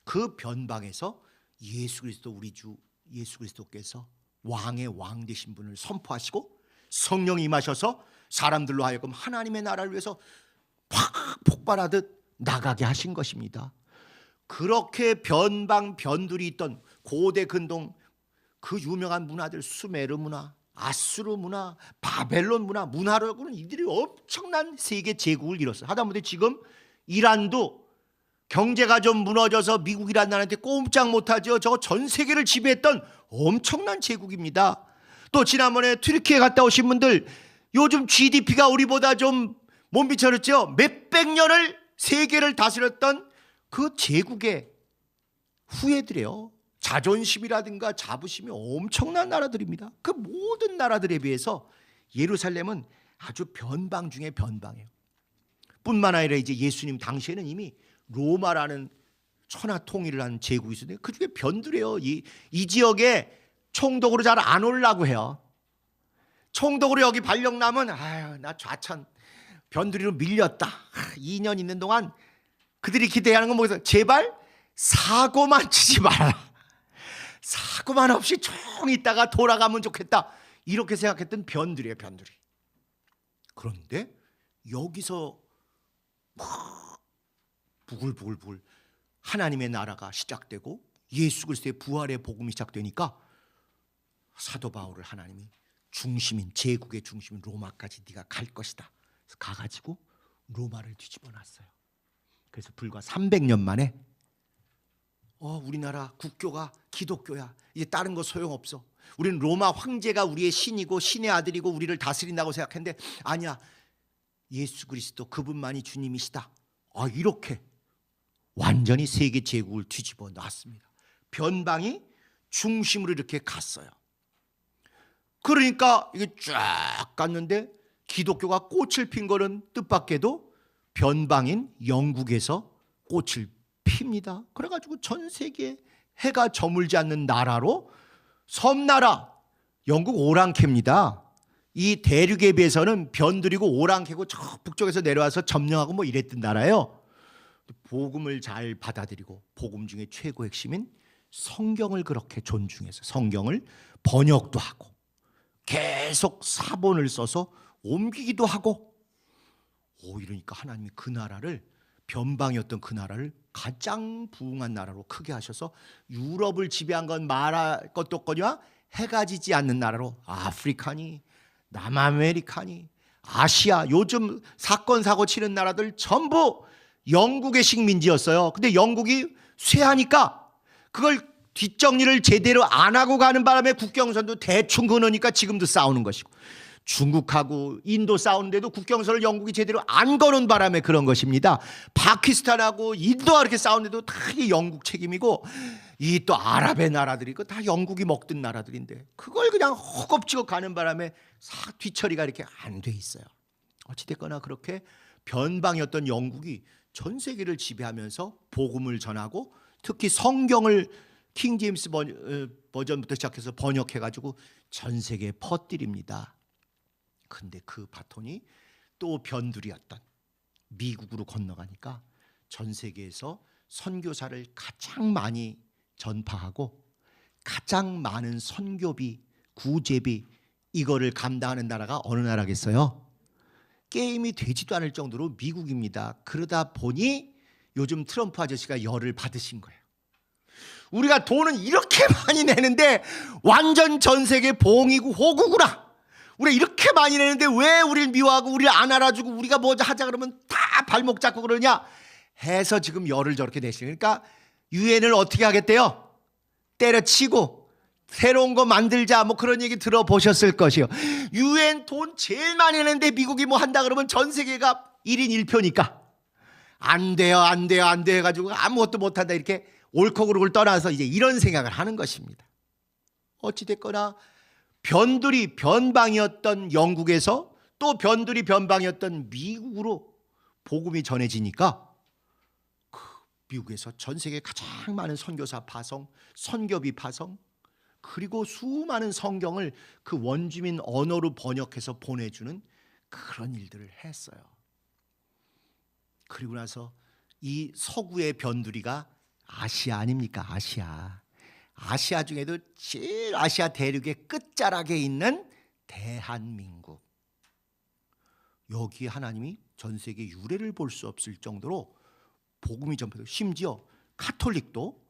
그 변방에서 예수 그리스도, 우리 주 예수 그리스도께서 왕의 왕 되신 분을 선포하시고 성령이 임하셔서 사람들로 하여금 하나님의 나라를 위해서 팍 폭발하듯 나가게 하신 것입니다. 그렇게 변방 변들이 있던 고대 근동 그 유명한 문화들, 수메르 문화, 아수르 문화, 바벨론 문화로는 이들이 엄청난 세계 제국을 이뤘어요. 하다못해 지금 이란도 경제가 좀 무너져서 미국이란 나라한테 꼼짝 못하죠. 저거 전 세계를 지배했던 엄청난 제국입니다. 또 지난번에 튀르키예 갔다 오신 분들, 요즘 GDP가 우리보다 좀 못 미쳐졌죠. 몇백 년을 세계를 다스렸던 그 제국의 후예들이에요. 자존심이라든가 자부심이 엄청난 나라들입니다. 그 모든 나라들에 비해서 예루살렘은 아주 변방 중에 변방이에요. 뿐만 아니라 이제 예수님 당시에는 이미 로마라는 천하 통일을 한 제국이 있었는데 그 중에 변두래요. 이 지역에 총독으로 잘 안 오려고 해요. 총독으로 여기 발령나면 아유, 나 좌천 변두리로 밀렸다. 2년 있는 동안 그들이 기대하는 건 뭐겠어요? 제발 사고만 치지 마라. 사고만 없이 쭉 있다가 돌아가면 좋겠다. 이렇게 생각했던 변두리예요, 변두리. 그런데 여기서 막 부글부글 하나님의 나라가 시작되고 예수 그리스도의 부활의 복음이 시작되니까 사도 바울을 하나님이 중심인, 제국의 중심인 로마까지 네가 갈 것이다. 그래서 가가지고 로마를 뒤집어 놨어요. 그래서 불과 300년 만에 우리나라 국교가 기독교야. 이제 다른 거 소용없어. 우리는 로마 황제가 우리의 신이고 신의 아들이고 우리를 다스린다고 생각했는데 아니야. 예수 그리스도 그분만이 주님이시다. 이렇게 완전히 세계 제국을 뒤집어 놨습니다. 변방이 중심으로 이렇게 갔어요. 그러니까 이게 쫙 갔는데 기독교가 꽃을 핀 거는 뜻밖에도 변방인 영국에서 꽃을 핍니다. 그래가지고 전 세계에 해가 저물지 않는 나라로, 섬나라, 영국 오랑캐입니다. 이 대륙에 비해서는 변두리고 오랑캐고 저 북쪽에서 내려와서 점령하고 뭐 이랬던 나라예요. 복음을 잘 받아들이고 복음 중에 최고 핵심인 성경을 그렇게 존중해서 성경을 번역도 하고 계속 사본을 써서 옮기기도 하고 이러니까 하나님이 그 나라를, 변방이었던 그 나라를 가장 부흥한 나라로 크게 하셔서 유럽을 지배한 건 말할 것도 없거니와 해가 지지 않는 나라로 아프리카니 남아메리카니 아시아, 요즘 사건 사고 치는 나라들 전부 영국의 식민지였어요. 근데 영국이 쇠하니까 그걸 뒷정리를 제대로 안 하고 가는 바람에 국경선도 대충 그으니까 지금도 싸우는 것이고, 중국하고 인도 싸우는데도 국경선을 영국이 제대로 안 거는 바람에 그런 것입니다. 파키스탄하고 인도가 이렇게 싸우는데도 다 이게 영국 책임이고, 이 또 아랍의 나라들이 다 영국이 먹던 나라들인데 그걸 그냥 허겁지겁 가는 바람에 싹 뒤처리가 이렇게 안 돼 있어요. 어찌됐거나 그렇게 변방이었던 영국이 전 세계를 지배하면서 복음을 전하고, 특히 성경을 킹 제임스 버전부터 시작해서 번역해가지고 전 세계에 퍼뜨립니다. 근데 그 바톤이 또 변두리였던 미국으로 건너가니까 전 세계에서 선교사를 가장 많이 전파하고 가장 많은 선교비, 구제비 이거를 감당하는 나라가 어느 나라겠어요? 게임이 되지도 않을 정도로 미국입니다. 그러다 보니 요즘 트럼프 아저씨가 열을 받으신 거예요. 우리가 돈은 이렇게 많이 내는데 완전 전 세계 봉이고 호구구나. 우리가 이렇게 많이 내는데 왜 우리를 미워하고 우리를 안 알아주고 우리가 뭐 하자 그러면 다 발목 잡고 그러냐 해서 지금 열을 저렇게 내시는. 그러니까 유엔을 어떻게 하겠대요? 때려치고 새로운 거 만들자 뭐 그런 얘기 들어보셨을 것이요. 유엔 돈 제일 많이 내는데 미국이 뭐 한다 그러면 전 세계가 1인 1표니까 안 돼요 안 돼요 안 돼 해가지고 아무것도 못한다 이렇게 옳고 그르고를 떠나서 이제 이런 생각을 하는 것입니다. 어찌됐거나 변두리 변방이었던 영국에서 또 변두리 변방이었던 미국으로 복음이 전해지니까 그 미국에서 전 세계 가장 많은 선교사 파송, 선교비 파송, 그리고 수많은 성경을 그 원주민 언어로 번역해서 보내주는 그런 일들을 했어요. 그리고 나서 이 서구의 변두리가 아시아 아닙니까? 아시아 중에도 제일 아시아 대륙의 끝자락에 있는 대한민국. 여기 하나님이 전 세계 유례를 볼 수 없을 정도로 복음이 전파되고, 심지어 카톨릭도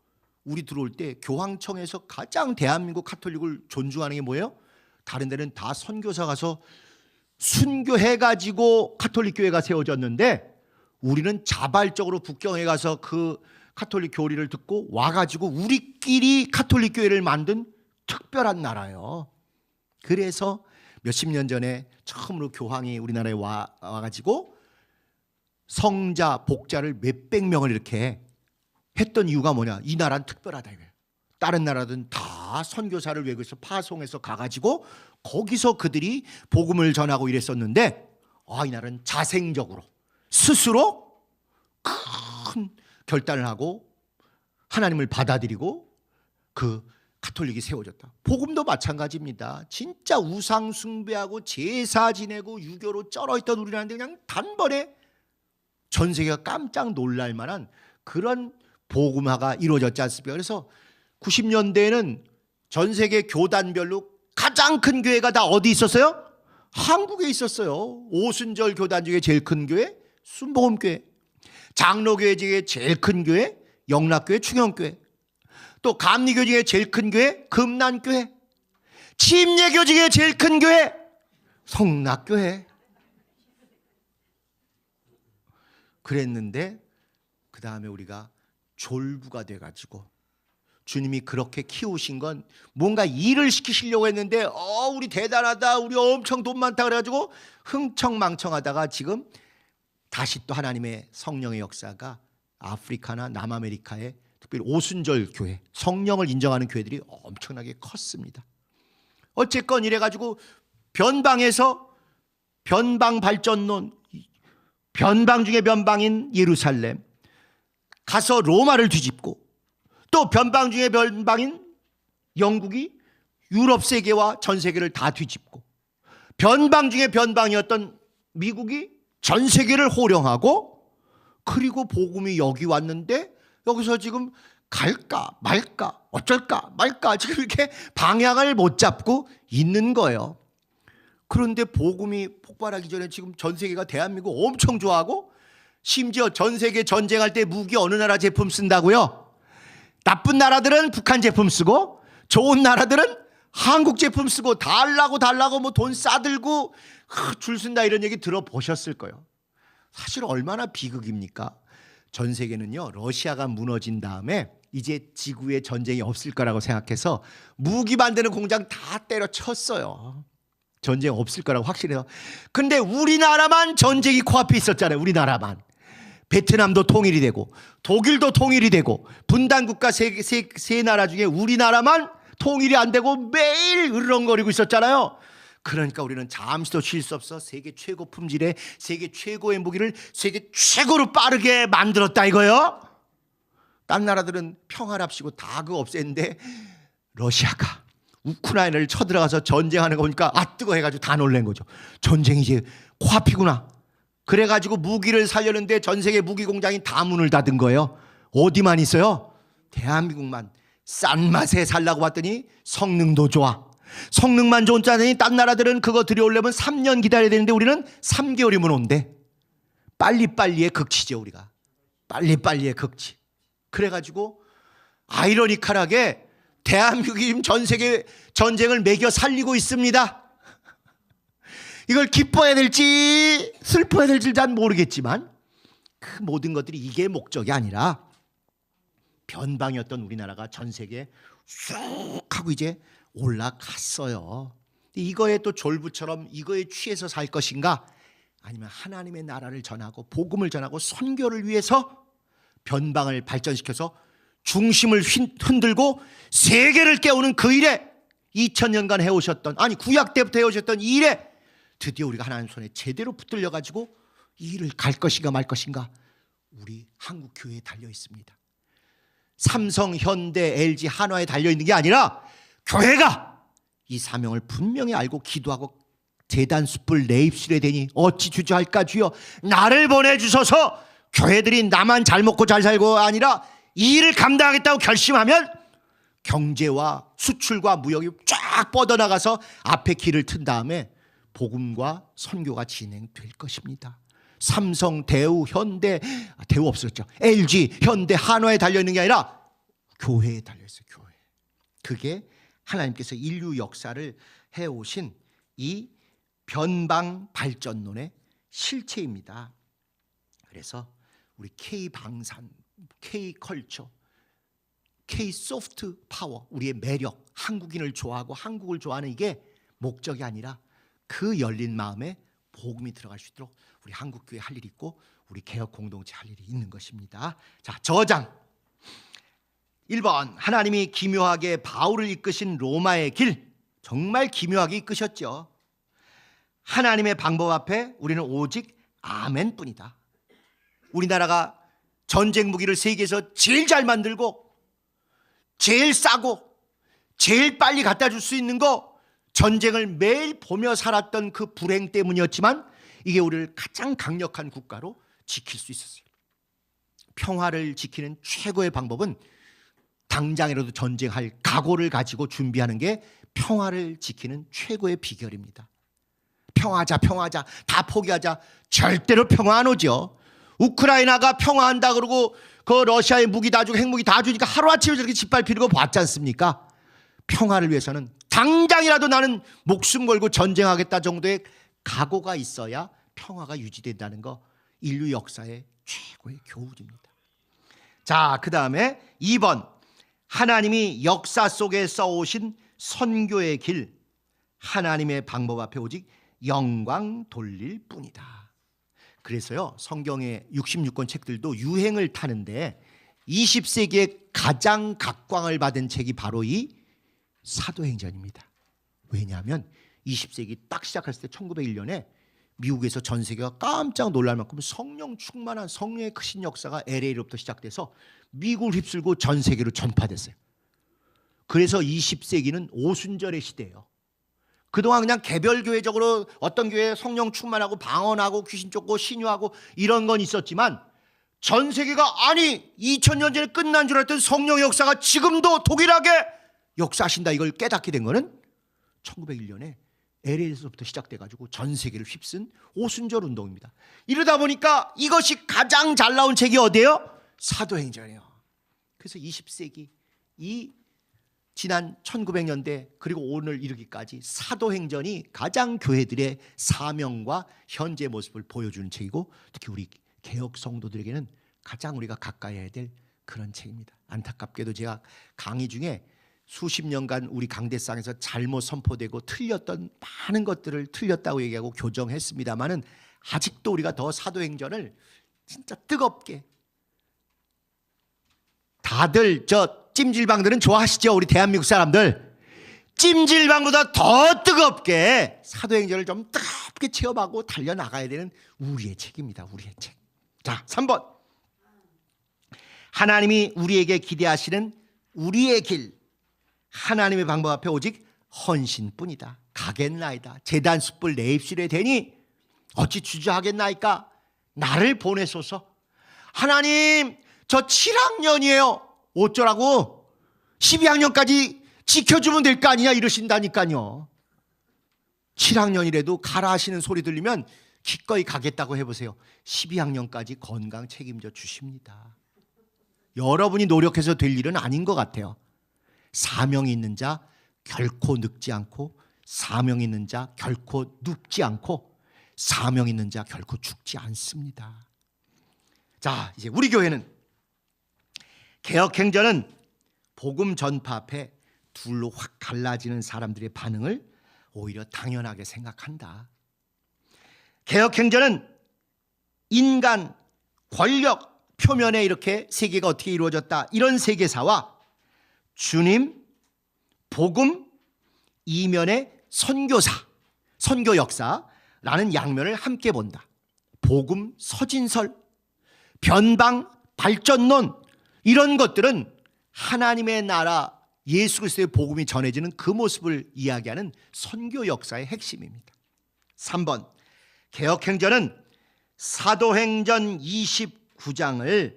우리 들어올 때 교황청에서 가장 대한민국 카톨릭을 존중하는 게 뭐예요? 다른 데는 다 선교사 가서 순교해가지고 카톨릭 교회가 세워졌는데 우리는 자발적으로 국경에 가서 그 카톨릭 교리를 듣고 와가지고 우리끼리 카톨릭 교회를 만든 특별한 나라예요. 그래서 몇십 년 전에 처음으로 교황이 우리나라에 와가지고 성자, 복자를 몇백 명을 이렇게 했던 이유가 뭐냐? 이 나라는 특별하다 이거예요. 다른 나라들은 다 선교사를 외국에서 파송해서 가가지고 거기서 그들이 복음을 전하고 이랬었는데 이 나라는 자생적으로 스스로 큰 결단을 하고 하나님을 받아들이고 그 카톨릭이 세워졌다. 복음도 마찬가지입니다. 진짜 우상 숭배하고 제사 지내고 유교로 쩔어있던 우리나라인데 그냥 단번에 전 세계가 깜짝 놀랄 만한 그런 복음화가 이루어졌지 않습니까? 그래서 90년대에는 전 세계 교단별로 가장 큰 교회가 다 어디 있었어요? 한국에 있었어요. 오순절 교단 중에 제일 큰 교회 순복음교회, 장로교회 중에 제일 큰 교회 영락교회 충영교회, 또 감리교 중에 제일 큰 교회 금난교회, 침례교 중에 제일 큰 교회 성락교회. 그랬는데 그 다음에 우리가 졸부가 돼가지고 주님이 그렇게 키우신 건 뭔가 일을 시키시려고 했는데 우리 대단하다 우리 엄청 돈 많다 그래가지고 흥청망청하다가 지금 다시 또 하나님의 성령의 역사가 아프리카나 남아메리카의 특별히 오순절 교회 성령을 인정하는 교회들이 엄청나게 컸습니다. 어쨌건 이래가지고 변방에서 변방 발전론, 변방 중에 변방인 예루살렘 가서 로마를 뒤집고, 또 변방 중에 변방인 영국이 유럽 세계와 전 세계를 다 뒤집고, 변방 중에 변방이었던 미국이 전 세계를 호령하고, 그리고 복음이 여기 왔는데 여기서 지금 갈까 말까 어쩔까 말까 지금 이렇게 방향을 못 잡고 있는 거예요. 그런데 복음이 폭발하기 전에 지금 전 세계가 대한민국 엄청 좋아하고, 심지어 전 세계 전쟁할 때 무기 어느 나라 제품 쓴다고요? 나쁜 나라들은 북한 제품 쓰고 좋은 나라들은 한국 제품 쓰고 달라고 뭐 돈 싸들고 줄 쓴다 이런 얘기 들어보셨을 거예요. 사실 얼마나 비극입니까? 전 세계는요 러시아가 무너진 다음에 이제 지구에 전쟁이 없을 거라고 생각해서 무기 만드는 공장 다 때려쳤어요. 전쟁 없을 거라고 확신해요. 근데 우리나라만 전쟁이 코앞에 있었잖아요. 우리나라만. 베트남도 통일이 되고 독일도 통일이 되고 분단국가 세 나라 중에 우리나라만 통일이 안 되고 매일 으르렁거리고 있었잖아요. 그러니까 우리는 잠시도 쉴 수 없어 세계 최고 품질의 세계 최고의 무기를 세계 최고로 빠르게 만들었다 이거요. 딴 나라들은 평화랍시고 다 그거 없앴는데 러시아가 우크라이나를 쳐들어가서 전쟁하는 거 보니까 뜨거 해가지고 다 놀란 거죠. 전쟁이 이제 코앞이구나. 그래가지고 무기를 살려는데 전 세계 무기 공장이 다 문을 닫은 거예요. 어디만 있어요? 대한민국만. 싼 맛에 살라고 봤더니 성능도 좋아. 성능만 좋다더니 딴 나라들은 그거 들여오려면 3년 기다려야 되는데 우리는 3개월이면 온대. 빨리빨리의 극치죠 우리가. 빨리빨리의 극치. 그래가지고 아이러니컬하게 대한민국이 지금 전 세계 전쟁을 매겨 살리고 있습니다. 이걸 기뻐해야 될지 슬퍼해야 될지 난 모르겠지만 그 모든 것들이 이게 목적이 아니라 변방이었던 우리나라가 전 세계에 쑥 하고 이제 올라갔어요. 이거에 또 졸부처럼 이거에 취해서 살 것인가 아니면 하나님의 나라를 전하고 복음을 전하고 선교를 위해서 변방을 발전시켜서 중심을 흔들고 세계를 깨우는 그 일에 2000년간 해오셨던 구약 때부터 해오셨던 이 일에 드디어 우리가 하나님 손에 제대로 붙들려 가지고 이 일을 갈 것인가 말 것인가 우리 한국 교회에 달려 있습니다. 삼성, 현대, LG, 한화에 달려 있는 게 아니라 교회가 이 사명을 분명히 알고 기도하고 제단 숯불 내 입술에 대니 어찌 주저할까 주여 나를 보내주소서. 교회들이 나만 잘 먹고 잘 살고 아니라 이 일을 감당하겠다고 결심하면 경제와 수출과 무역이 쫙 뻗어나가서 앞에 길을 튼 다음에 복음과 선교가 진행될 것입니다. 삼성, 대우, 현대, 대우 없었죠. LG, 현대, 한화에 달려있는 게 아니라 교회에 달려있어요. 교회. 그게 하나님께서 인류 역사를 해오신 이 변방 발전론의 실체입니다. 그래서 우리 K방산, K컬처, K소프트 파워, 우리의 매력, 한국인을 좋아하고 한국을 좋아하는 이게 목적이 아니라 그 열린 마음에 복음이 들어갈 수 있도록 우리 한국교회 할 일이 있고 우리 개혁 공동체 할 일이 있는 것입니다. 자, 저장 1번 하나님이 기묘하게 바울을 이끄신 로마의 길 정말 기묘하게 이끄셨죠. 하나님의 방법 앞에 우리는 오직 아멘뿐이다. 우리나라가 전쟁 무기를 세계에서 제일 잘 만들고 제일 싸고 제일 빨리 갖다 줄 수 있는 거 전쟁을 매일 보며 살았던 그 불행 때문이었지만 이게 우리를 가장 강력한 국가로 지킬 수 있었어요. 평화를 지키는 최고의 방법은 당장이라도 전쟁할 각오를 가지고 준비하는 게 평화를 지키는 최고의 비결입니다. 평화하자 평화하자 다 포기하자 절대로 평화 안 오죠. 우크라이나가 평화한다 그러고 그 러시아의 무기 다 주고 핵무기 다 주니까 하루아침에 저렇게 짓밟히는 거 봤지 않습니까? 평화를 위해서는 당장이라도 나는 목숨 걸고 전쟁하겠다 정도의 각오가 있어야 평화가 유지된다는 거 인류 역사의 최고의 교훈입니다. 자, 그 다음에 2번 하나님이 역사 속에 써오신 선교의 길 하나님의 방법 앞에 오직 영광 돌릴 뿐이다. 그래서요 성경의 66권 책들도 유행을 타는데 20세기에 가장 각광을 받은 책이 바로 이 사도행전입니다. 왜냐하면 20세기 딱 시작했을 때 1901년에 미국에서 전 세계가 깜짝 놀랄 만큼 성령 충만한 성령의 크신 역사가 LA로부터 시작돼서 미국을 휩쓸고 전 세계로 전파됐어요. 그래서 20세기는 오순절의 시대예요. 그동안 그냥 개별교회적으로 어떤 교회에 성령 충만하고 방언하고 귀신 쫓고 신유하고 이런 건 있었지만 전 세계가 2000년 전에 끝난 줄 알았던 성령의 역사가 지금도 동일하게 역사하신다 이걸 깨닫게 된 거는 1901년에 LA에서부터 시작돼가지고 전 세계를 휩쓴 오순절 운동입니다. 이러다 보니까 이것이 가장 잘 나온 책이 어디예요? 사도행전이에요. 그래서 20세기 이 지난 1900년대 그리고 오늘 이르기까지 사도행전이 가장 교회들의 사명과 현재 모습을 보여주는 책이고 특히 우리 개혁 성도들에게는 가장 우리가 가까이 해야 될 그런 책입니다. 안타깝게도 제가 강의 중에 수십 년간 우리 강대상에서 잘못 선포되고 틀렸던 많은 것들을 틀렸다고 얘기하고 교정했습니다마는 아직도 우리가 더 사도행전을 진짜 뜨겁게, 다들 저 찜질방들은 좋아하시죠? 우리 대한민국 사람들 찜질방보다 더 뜨겁게 사도행전을 좀 뜨겁게 체험하고 달려나가야 되는 우리의 책입니다. 우리의 책. 자, 3번. 하나님이 우리에게 기대하시는 우리의 길, 하나님의 방법 앞에 오직 헌신뿐이다. 가겠나이다. 제단 숯불 내 입술에 대니 어찌 주저하겠나이까. 나를 보내소서. 하나님, 저 7학년이에요. 어쩌라고? 12학년까지 지켜주면 될 거 아니냐 이러신다니까요. 7학년이라도 가라 하시는 소리 들리면 기꺼이 가겠다고 해보세요. 12학년까지 건강 책임져 주십니다. 여러분이 노력해서 될 일은 아닌 것 같아요. 사명이 있는 자 결코 늙지 않고, 사명 있는 자 결코 눕지 않고, 사명 있는 자 결코 죽지 않습니다. 자, 이제 우리 교회는 개혁행전은 복음 전파 앞에 둘로 확 갈라지는 사람들의 반응을 오히려 당연하게 생각한다. 개혁행전은 인간, 권력, 표면에 이렇게 세계가 어떻게 이루어졌다, 이런 세계사와 주님, 복음, 이면의 선교사, 선교 역사라는 양면을 함께 본다. 복음, 서진설, 변방, 발전론, 이런 것들은 하나님의 나라, 예수 그리스도의 복음이 전해지는 그 모습을 이야기하는 선교 역사의 핵심입니다. 3번, 개혁행전은 사도행전 29장을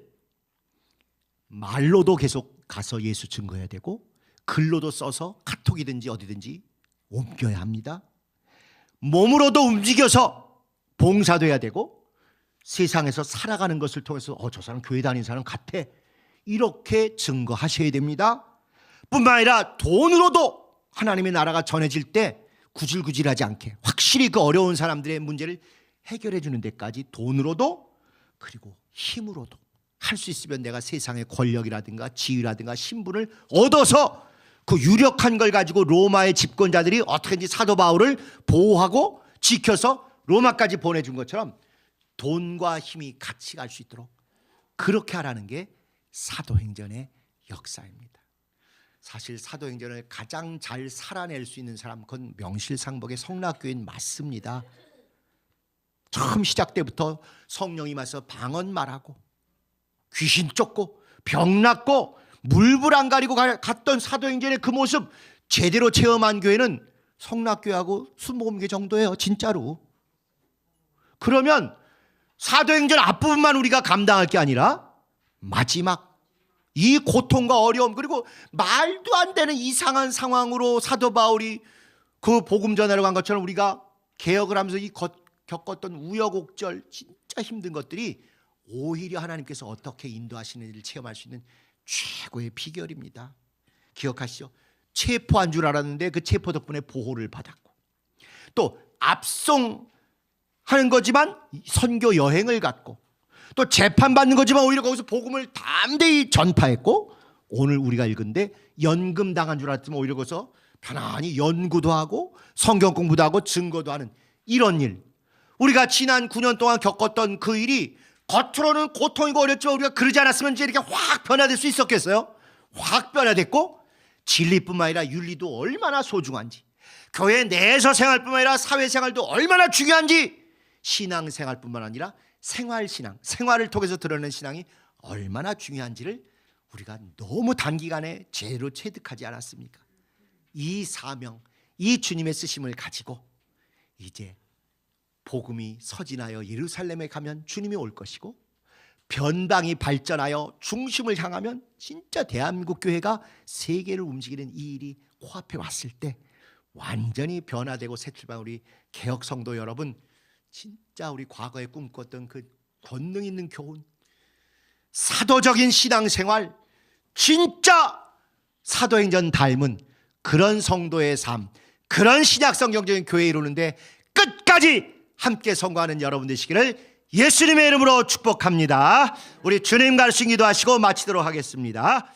말로도 계속 가서 예수 증거해야 되고, 글로도 써서 카톡이든지 어디든지 옮겨야 합니다. 몸으로도 움직여서 봉사도 해야 되고, 세상에서 살아가는 것을 통해서 저 사람 교회 다니는 사람 같아, 이렇게 증거하셔야 됩니다. 뿐만 아니라 돈으로도 하나님의 나라가 전해질 때 구질구질하지 않게 확실히 그 어려운 사람들의 문제를 해결해 주는 데까지 돈으로도, 그리고 힘으로도 할 수 있으면 내가 세상의 권력이라든가 지위라든가 신분을 얻어서 그 유력한 걸 가지고 로마의 집권자들이 어떻게든지 사도 바울을 보호하고 지켜서 로마까지 보내준 것처럼 돈과 힘이 같이 갈 수 있도록 그렇게 하라는 게 사도행전의 역사입니다. 사실 사도행전을 가장 잘 살아낼 수 있는 사람, 그건 명실상부의 성락교인 맞습니다. 처음 시작 때부터 성령이 임해서 방언 말하고 귀신 쫓고 병 낫고 물불 안 가리고 갔던 사도행전의 그 모습 제대로 체험한 교회는 성락교회하고 순복음교회 정도예요, 진짜로. 그러면 사도행전 앞부분만 우리가 감당할 게 아니라 마지막 이 고통과 어려움, 그리고 말도 안 되는 이상한 상황으로 사도 바울이 그 복음 전하러 간 것처럼 우리가 개혁을 하면서 겪었던 우여곡절, 진짜 힘든 것들이 오히려 하나님께서 어떻게 인도하시는지를 체험할 수 있는 최고의 비결입니다. 기억하시죠? 체포한 줄 알았는데 그 체포 덕분에 보호를 받았고, 또 압송하는 거지만 선교 여행을 갔고, 또 재판받는 거지만 오히려 거기서 복음을 담대히 전파했고, 오늘 우리가 읽은데 연금 당한 줄 알았지만 오히려 거기서 편안히 연구도 하고 성경 공부도 하고 증거도 하는 이런 일, 우리가 지난 9년 동안 겪었던 그 일이 겉으로는 고통이고 어렵지만 우리가 그러지 않았으면 이제 이렇게 확 변화될 수 있었겠어요? 확 변화됐고, 진리뿐만 아니라 윤리도 얼마나 소중한지, 교회 내에서 생활뿐만 아니라 사회생활도 얼마나 중요한지, 신앙생활뿐만 아니라 생활신앙, 생활을 통해서 드러내는 신앙이 얼마나 중요한지를 우리가 너무 단기간에 제대로 체득하지 않았습니까? 이 사명, 이 주님의 쓰심을 가지고 이제 복음이 서진하여 예루살렘에 가면 주님이 올 것이고, 변방이 발전하여 중심을 향하면 진짜 대한민국 교회가 세계를 움직이는 이 일이 코앞에 왔을 때 완전히 변화되고 새출발 우리 개혁 성도 여러분, 진짜 우리 과거에 꿈꿨던 그 권능 있는 교훈, 사도적인 신앙생활, 진짜 사도행전 닮은 그런 성도의 삶, 그런 신약성경적인 교회 이루는데 끝까지 함께 성공하는 여러분 되시기를 예수님의 이름으로 축복합니다. 우리 주님 가르친 기도하시고 마치도록 하겠습니다.